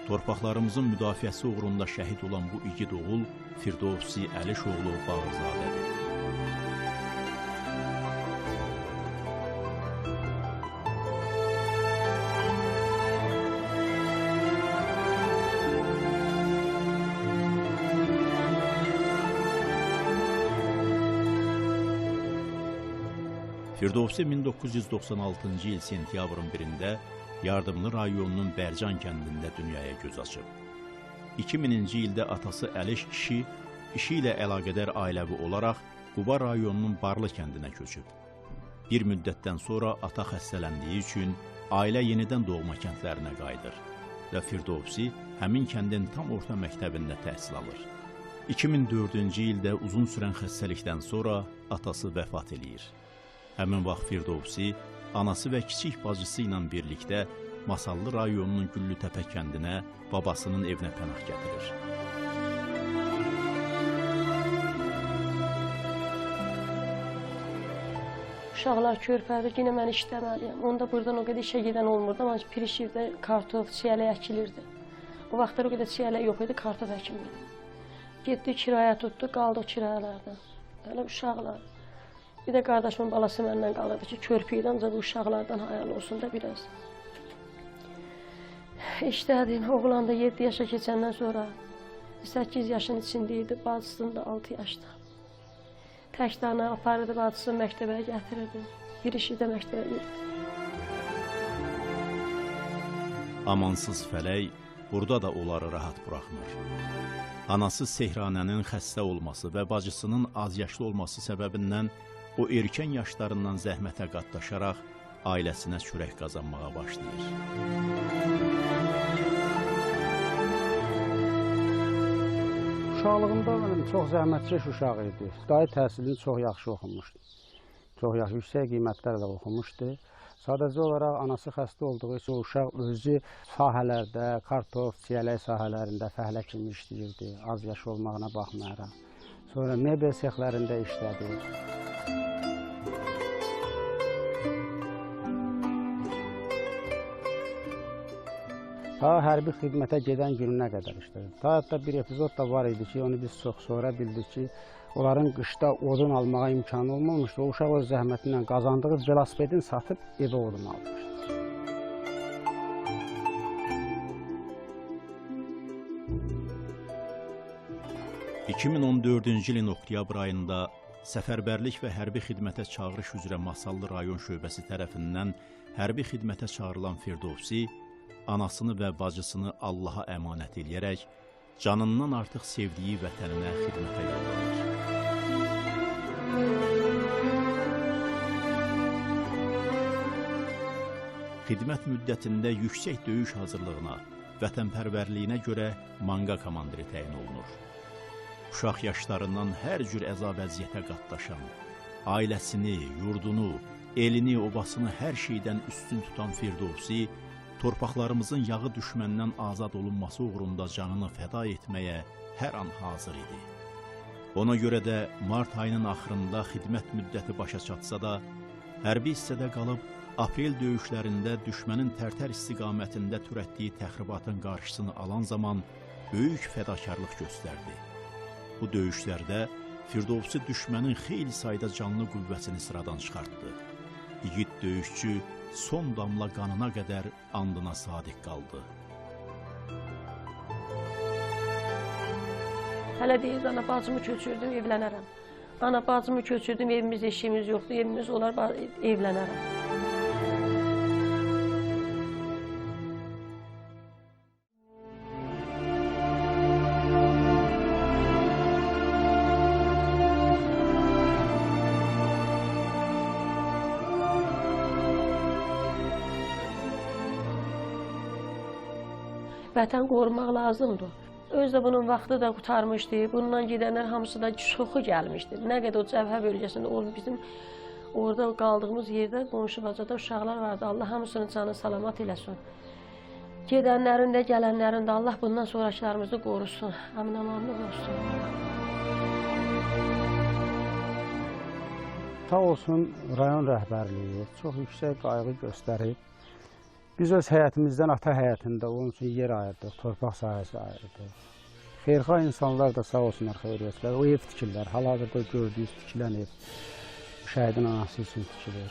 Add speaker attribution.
Speaker 1: torpaqlarımızın müdafiəsi uğrunda şəhid olan bu igid oğul Firdovsi Əlişoğlu Bağırzadədir. Firdovsi 1996-cı il sentyabrın 1-də Yardımlı rayonunun Bərcan kəndində dünyaya göz açıb. 2000-ci ildə atası Əliş kişi işi ilə əlaqədar ailəvi olaraq Quba rayonunun Barlı kəndinə köçüb. Bir müddətdən sonra ata xəstələndiyi üçün ailə yenidən doğma kəndlərinə qayıdır və Firdovsi həmin kəndin tam orta məktəbində təhsil alır. 2004-cü ildə uzun sürən xəstəlikdən sonra atası vəfat edir. Həmin vaxt Firdovsi anası və kiçik bacısı ilə birlikdə Masallı rayonunun Güllütəpə kəndinə babasının evinə pənah gətirir.
Speaker 2: Uşaqlar körpədir, yine mən işləməliyəm. Onda buradan o qədər işə gedən olmurdu, amma Pirişivdə kartof, çiyələk əkilirdi. O vaxtlar o qədər çiyələk yox idi, kartof əkilmirdi. Getdi, kiraya tutdu, qaldı o kirayalardan. Elə uşaqlar. Bir də qardaşımın balası məndən qalırdı ki, körpüydü, ancaq bu uşaqlardan hayal olsun da biraz. İşlədim, oğlan da 7 yaşa keçəndən sonra 8 yaşın içindeydi, bacısının da 6 yaşda. Tək dana aparırdı, bacısını məktəbə gətirirdi, bir işi də məktəbə gedirdi.
Speaker 1: Amansız fələk burada da onları rahat buraxmır. Anası Sehranənin xəstə olması və bacısının az yaşlı olması səbəbindən o erkən yaşlarından zəhmətə qatlaşaraq ailəsinə çörək qazanmağa başlayır.
Speaker 3: Uşaqlığımda mənim çox zəhmətkeş uşaq idi. Dayı təhsilini çox yaxşı oxumuşdu. Çox yaxşı, yüksək qiymətlərlə oxumuşdu. Sadəcə olaraq anası xəstə olduğu üçün uşaq özü sahələrdə, kartof, çiyələk sahələrində fəhlə kimi işləyirdi, az yaş olmağına baxmayaraq. Sonra mebel sexlərində işlədi. Daha hərbi xidmətə gedən gününə qədər işlədi. Daha hətta bir epizod da var idi ki, onu biz çox sonra bildik ki, onların qışda odun almağa imkanı olmamışdı. O uşaq öz zəhmətindən qazandığı velosipedini satıb evə odun almışdı.
Speaker 1: ...2014-cü ilin oktyabr ayında səfərbərlik və hərbi xidmətə çağırış üzrə Masallı rayon şöbəsi tərəfindən hərbi xidmətə çağırılan Firdovsi, anasını və bacısını Allaha əmanət eləyərək canından artıq sevdiyi vətəninə xidmətə yollanır. Xidmət müddətində yüksək döyüş hazırlığına, vətənpərvərliyinə görə manqa komandiri təyin olunur. Uşaq yaşlarından hər cür əzab-əziyyətə qatlaşan, ailəsini, yurdunu, elini, obasını hər şeydən üstün tutan Firdovsi, torpaqlarımızın yağı düşməndən azad olunması uğrunda canını fəda etməyə hər an hazır idi. Ona görə də mart ayının axırında xidmət müddəti başa çatsa da, hərbi hissədə qalıb aprel döyüşlərində düşmənin Tərtər istiqamətində törətdiyi təxribatın qarşısını alan zaman böyük fədakarlıq göstərdi. Bu döyüşlərdə Firdovsi düşmənin xeyli sayda canlı qüvvəsini sıradan çıxartdı. İgid döyüşçü son damla qanına qədər andına sadiq qaldı.
Speaker 2: Hələ deyirdi, ana bacımı köçürdüm, evlənərəm. Ana bacımı köçürdüm, evimiz, eşiyimiz yoxdur, evimiz olar, evlənərəm. Vətən qorumaq lazımdır. Özdə bunun vaxtı da qutarmışdı. Bundan gedənlər hamısı da çoxu gəlmişdi. Nə qədər o cəbhə bölgəsində, bizim orada qaldığımız yerdə qonşu bacada uşaqlar vardı. Allah hamısının canını salamat eləsin. Gedənlərin də, gələnlərin də Allah bundan sonrakılarımızı qorusun. Əmin-amanlıq olsun.
Speaker 3: Sağ olsun rayon rəhbərliyi çox yüksək qayğı göstərib. Biz öz həyətimizdən ata həyətində onun üçün yer ayırdıq, torpaq sahəsi ayırdıq. Xeyirxah insanlar da sağ olsunlar, xeyriyyətçilər. O ev tikirlər. Hal-hazırda gördüyünüz tikilən ev şəhidin anası üçün tikilir.